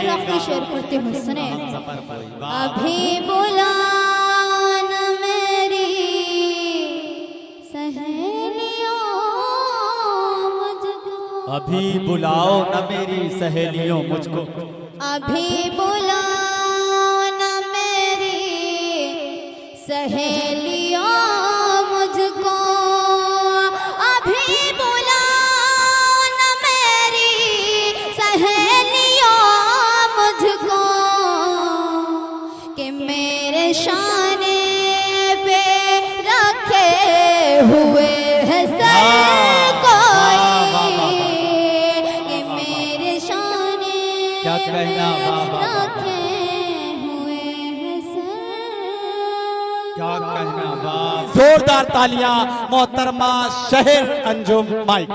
फिर आखिरी शेर करते हुए सुने। अभी बुला न मेरी सहेलियों मुझको, अभी बुलाओ न मेरी सहेलियों मुझको, अभी बुलाओ न मेरी सहेलियों मुझको, अभी बुलाओ न मेरी सहेलियों मुझको, कि मेरे शाने पे रखे हुए है सर कोई, कि मेरे शाने क्या कहना रखे हुए है सर, क्या कहना वाह। जोरदार तालियां मोहतरमा शहर अंजुम माइक।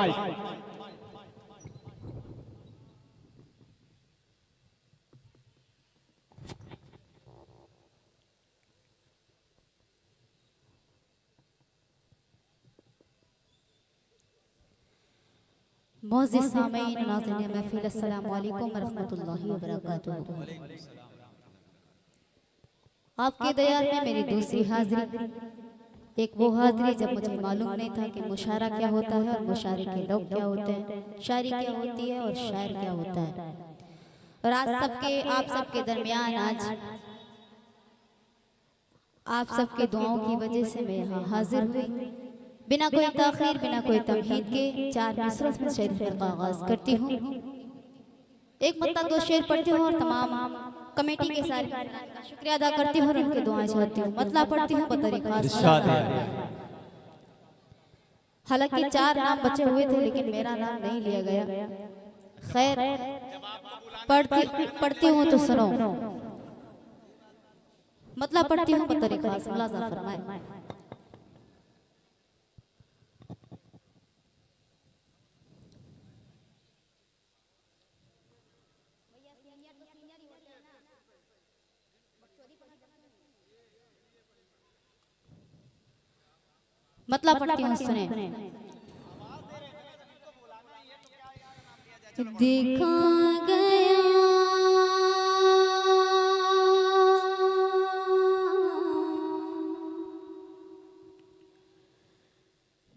मोअज़्ज़िज़ सामीन नाज़रीन महफ़िल, अस्सलामु अलैकुम व रहमतुल्लाहि व बरकातुहू। आपके दयार में मेरी दूसरी हाज़री, एक वो हाज़री जब मुझे मालूम नहीं था कि मुशायरा क्या होता है और मुशायरे के लोग क्या होते हैं, शायरी क्या होती है और शायर क्या होता है। और आज आप सबके दरमियान आज आप सबके दुआओं की वजह से मैं यहाँ हाजिर हुई। बिना कोई ताख़ीर, बिना कोई तमहीद के 4 मिसरों से शेर का आगाज़ करती हूँ। एक मत्ता 2 शेर पढ़ती हूँ और तमाम कमेटी के सारे का शुक्रिया अदा करती हूँ और उनके दुआएं चाहती हूँ। मतला पढ़ती हूँ बतरीक़ा। हालांकि 4 नाम बचे हुए थे लेकिन मेरा नाम नहीं लिया गया। खैर, पढ़ती हूँ तो सुनो। मतला पढ़ती हूँ बतरीक़ा, मुलाज़ा फरमाए। मतलब पढ़ती हूँ सुने। देखा गया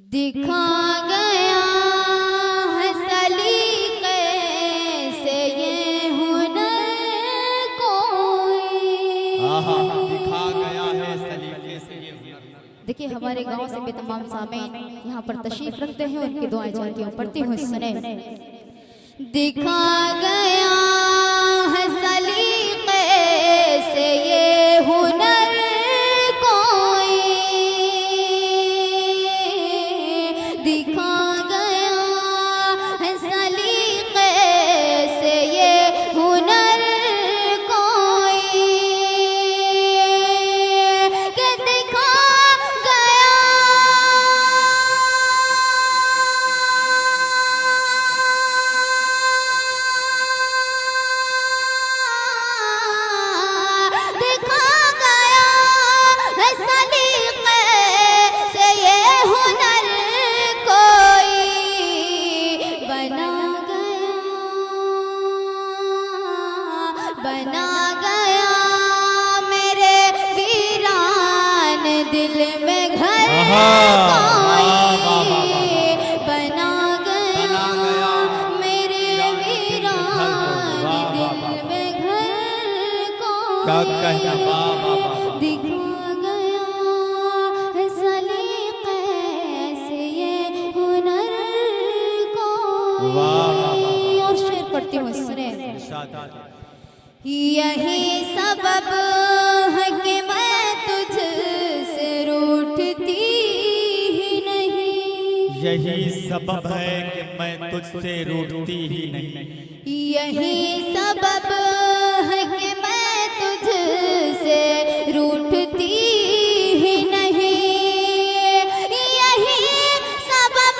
दिखा गया है सलीक़े से ये हुनर कोई, दिखा गया है सलीक़े से ये हुनर। देखिए हमारे गांव से भी तमाम सामीन यहाँ पर तशरीफ रखते हैं, उनकी दुआएं चाहती हूँ, पढ़ती हूँ सुने। दिखा गया है सलीक़े से ये हुनर कोई, दिखा गया है सलीक़े से ये हुनर कोई, कि दिखा गया है सलीक़े से ये हुनर कोई, बना गया मेरे वीरान दिल में घर कोई, बना गया मेरे वीरान दिल में घर कोई, क्या कहना वाह। दिखा गया है सलीक़े से ये हुनर कोई। और शेर पढ़ती हूँ सुने। यही सबब है कि मैं तुझसे रूठती ही नहीं, यही सबब है कि मैं तुझसे रूठती ही नहीं, यही सबब है कि मैं तुझसे रूठती ही नहीं, यही सबब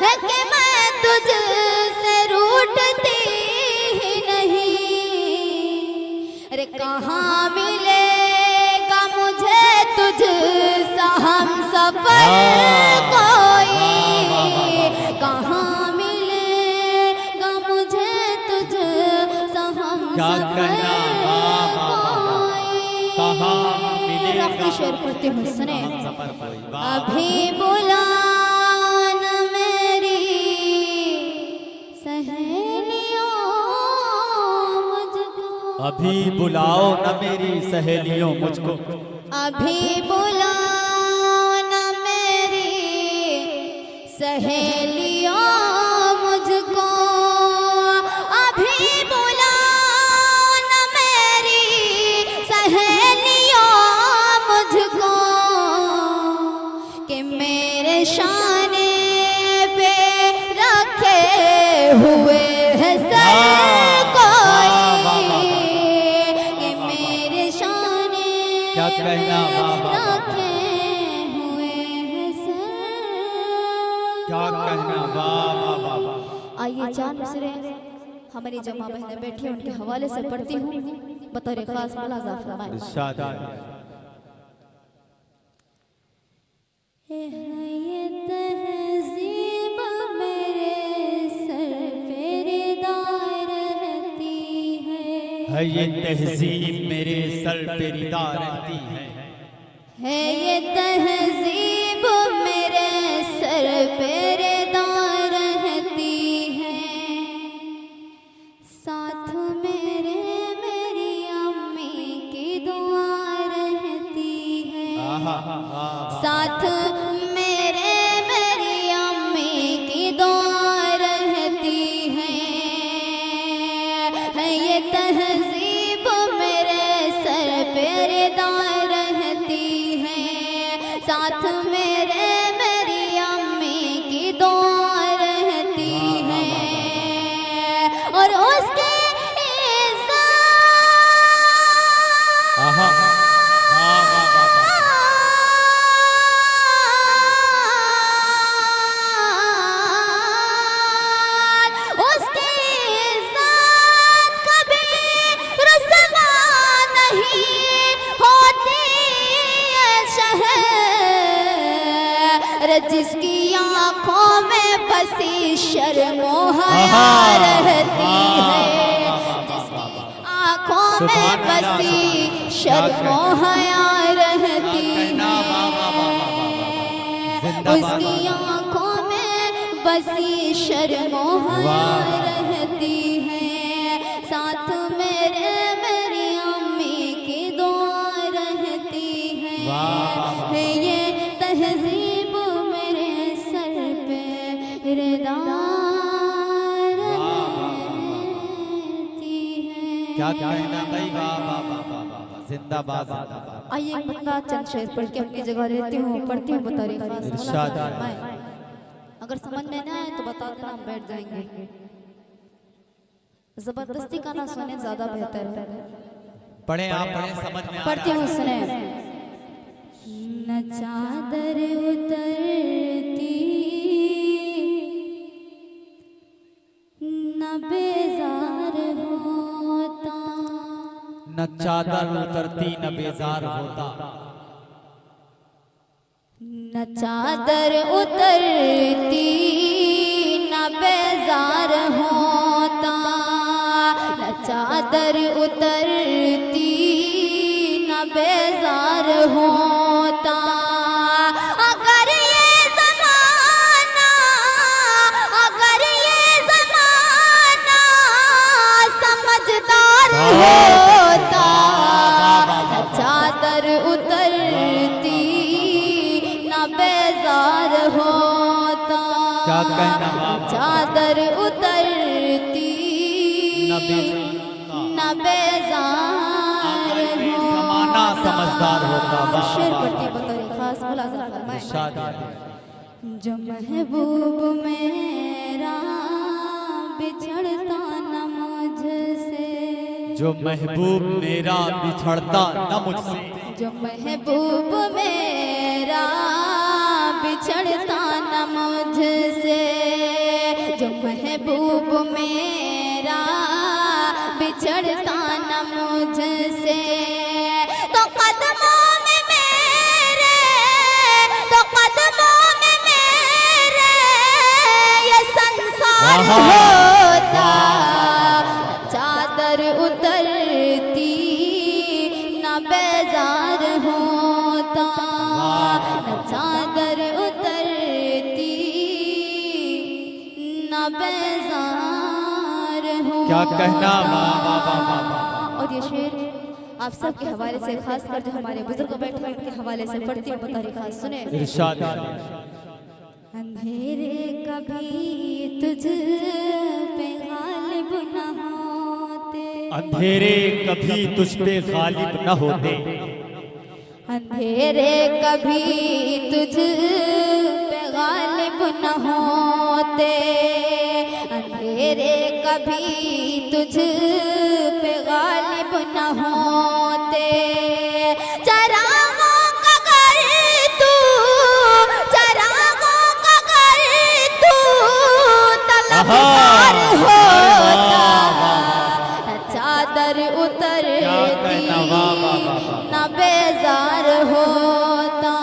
है कि मैं तुझसे रूठती ही नहीं। अरे कहाँ मिलेगा मुझे तुझसे पढ़ती हूँ, सुने। सफर कोई वाह। अभी बुलाओ न मेरी सहेलियों मुझको, अभी बुलाओ न मेरी सहेलियों मुझको, अभी बुलाओ न मेरी सहेलियों मुझको, अभी बुलाओ न मेरी सहेलियों मुझको, कि मेरे शाने पे रखे हुए है सर कोई, कि मेरे शाने क्या कहना पे वाह वाह। रखे हुए है सर क्या कहना वाह वाह वाह वाह। आइए चार मिसरे हमारी जमा बहनें बैठी हैं, उनके हवाले से पढ़ती हूँ बतौर खास मुलाजा फरमाएं। इरशाद है। ये तहज़ीब मेरे सर पे रिदा रहती है ये तहजीब मेरे सर पे रिदा रहती है ये तहज़ीब मेरे सर पे रिदा रहती है, साथ मेरे मेरी अम्मी की दुआ रहती है, साथ मेरे मेरी अम्मी की दुआ रहती है ये तहज़ीब मेरे सर पे रिदा रहती है, साथ मेरे मेरी अम्मी की दुआ रहती है, और उसके आहा वाह वाह वाह वाह। उसके साथ कभी रुसवा नहीं होती है शहर, जिसकी आंखों में बसी शर्मो हया रहती है, जिसकी आंखों में बसी शर्मो हया रहती है, उसकी आंखों में बसी शर्मो हया रहती है, साथ मेरे मेरी अम्मी की दुआ रहती है ये तहज़ीब मेरे सर पे रिदा रहती है। क्या कहना भाई वाह वाह वाह वाह वाह। जिंदाबाद जिंदाबाद। आइए बंदा चंद शेर पढ़ के अपनी जगह लेती हूँ, पढ़ती हूँ बतौर खास इरशाद है। फरमाएं। अगर समझ में ना आए तो बता देना, हम बैठ जाएंगे। जबरदस्ती का ना सुने ज्यादा बेहतर है। पढ़े आप पढ़े समझ में आ पढ़ती रहा हूँ, है। सुने। न चादर उतरती न बेजार होता, न चादर उतरती न बेजार होता, न चादर उतरती न बेजार होता, न चादर उतरती न बेजार होता, अगर ये ज़माना समझदार होता, न चादर उतरती न बेजार होता, क्या कहना बाप। चादर उतरती न न बेजार जमाना समझदार होता। वाह शेर वाह पढ़ती वाह। बतौर खास मुलाजा फरमाएं। इरशाद है। जो महबूब मेरा बिछड़ता न मुझसे, जो महबूब मेरा बिछड़ता न मुझसे, जो महबूब मेरा बिछड़ता न मुझसे, जो महबूब मेरा बिछड़ता न मुझसे, तो कदमों में मेरे, तो कदमों में मेरे ये संसार होता, चादर उतरती न बेजार होता, क्या कहना, वाह वाह वाह वाह वाह। और ये शेर आप सब के हवाले से, खास कर जो हमारे बुजुर्ग बैठे हैं उनके हवाले से पढ़ती हूँ, बता रही खास सुने। इरशाद। अंधेरे कभी तुझ पे गालिब न होते, अंधेरे कभी तुझ पे गालिब न होते, अंधेरे कभी तुझ पे गालिब न होते, अंधेरे कभी तुझ पे गालिब न होते, चरागों का घर तू, चरागों का घर तू तलवार होता, न चादर उतरती न बेजार होता,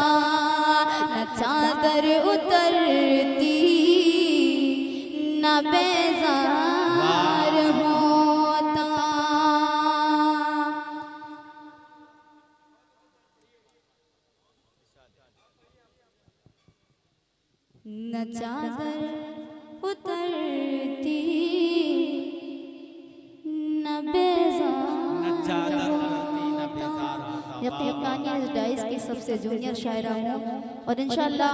न चादर उतरती न बेजार होता। न चादर उतरती न बेजार होता। यकीन इस डाइस की सबसे जूनियर शायरा हूँ और इंशाल्लाह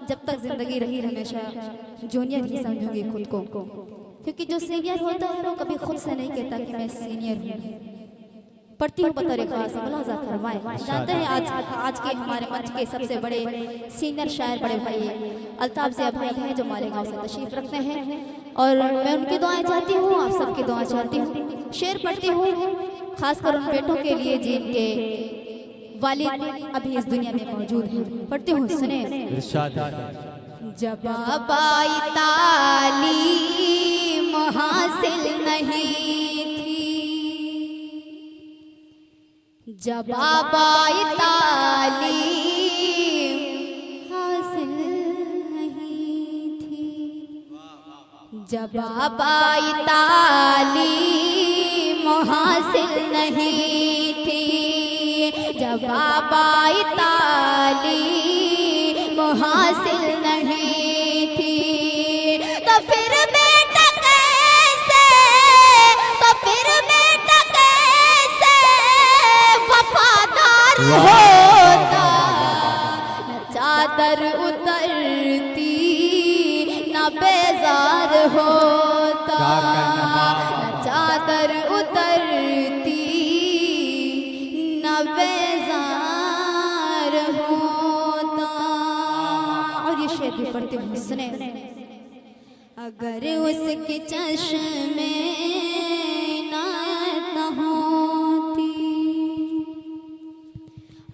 जब तक जिंदगी रही हमेशा जूनियर ही समझूंगी खुद को, क्योंकि जो सीनियर होता है वो कभी खुद से नहीं कहता कि मैं सीनियर हूँ। पढ़ती हूँ बतौर खास, मुलाजा फरमाए। जानते हैं आज के हमारे मंच के सबसे बड़े सीनियर शायर बड़े भाई अल्ताफ ज़िया भाई हैं जो मालेगांव से तशरीफ रखते हैं और मैं उनकी दुआएं चाहती हूँ, आप सबकी दुआएं चाहती हूँ। शेर पढ़ती हूँ खासकर उन बेटों के लिए जिनके वालिद अभी इस दुनिया में मौजूद हैं। पढ़ती हूँ, सुने। जब आबाई तालीम हासिल नहीं थी, जब आबाई तालीम हासिल नहीं थी, जब आबाई तालीम हासिल नहीं थी, जब आबाई तालीम हासिल नहीं थी, तो फिर बेटा कैसे, तो फिर बेटा कैसे वफादार होता, न चादर उतरती न बेजार होता, न चादर उतरती न बेजार होता। और ये शेर भी पढ़ते हुए सुने। अगर उसके चश्मे नायत होती,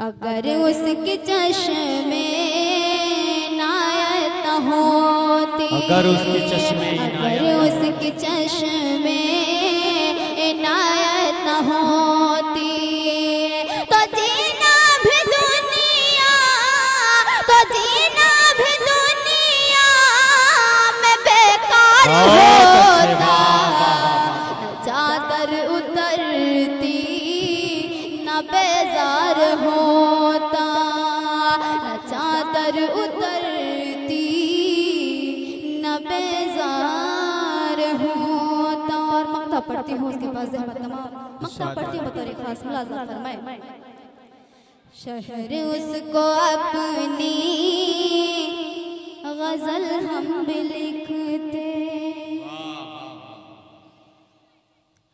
अगर उसके चश्मे नायत होती, अगर उसके चश्मे, अगर उसके चश्मे नायत होती, तो जीना भी दुनिया, तो जीना भी दुनिया में बेकार होता, न चादर उतरती न बेजार होता, न चादर उतरती न बेजार होता। और मक्ता पढ़ती हूँ उसके पास मक्ता पढ़ती हूँ बतौर खास, मुलाजा फरमाए। शहर उसको अपनी गजल हम भी लिखते।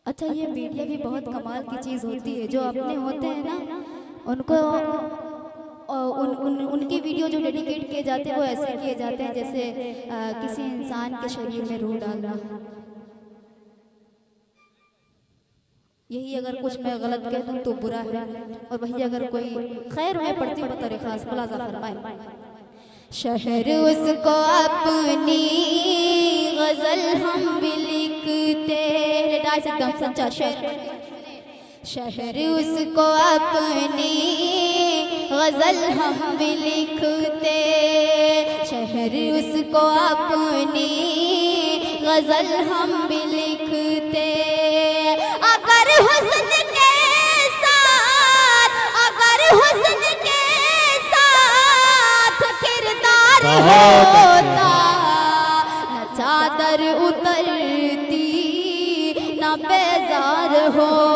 अच्छा, ये मीडिया भी बहुत कमाल की चीज होती है, जो अपने होते हैं ना उनको उनकी वीडियो जो डेडिकेट किए जाते हैं वो ऐसे किए जाते हैं जैसे किसी इंसान के शरीर में रूह डालना। यही अगर कुछ मैं गलत कह दूं तो बुरा है, और वही अगर कोई खैर मैं पढ़ती हूँ बतौर खास, मुलाजा फरमाए। शहर उसको अपनी गजल हम भी लिखते, डाइस एकदम सच्चा शेर। शहर उसको अपनी गजल हम भी लिखते, शहर उसको अपनी गजल हम भी लिखते। अगर हुस्न के साथ, अगर हुस्न के साथ किरदार होता, न चादर उतरती बेजार हो।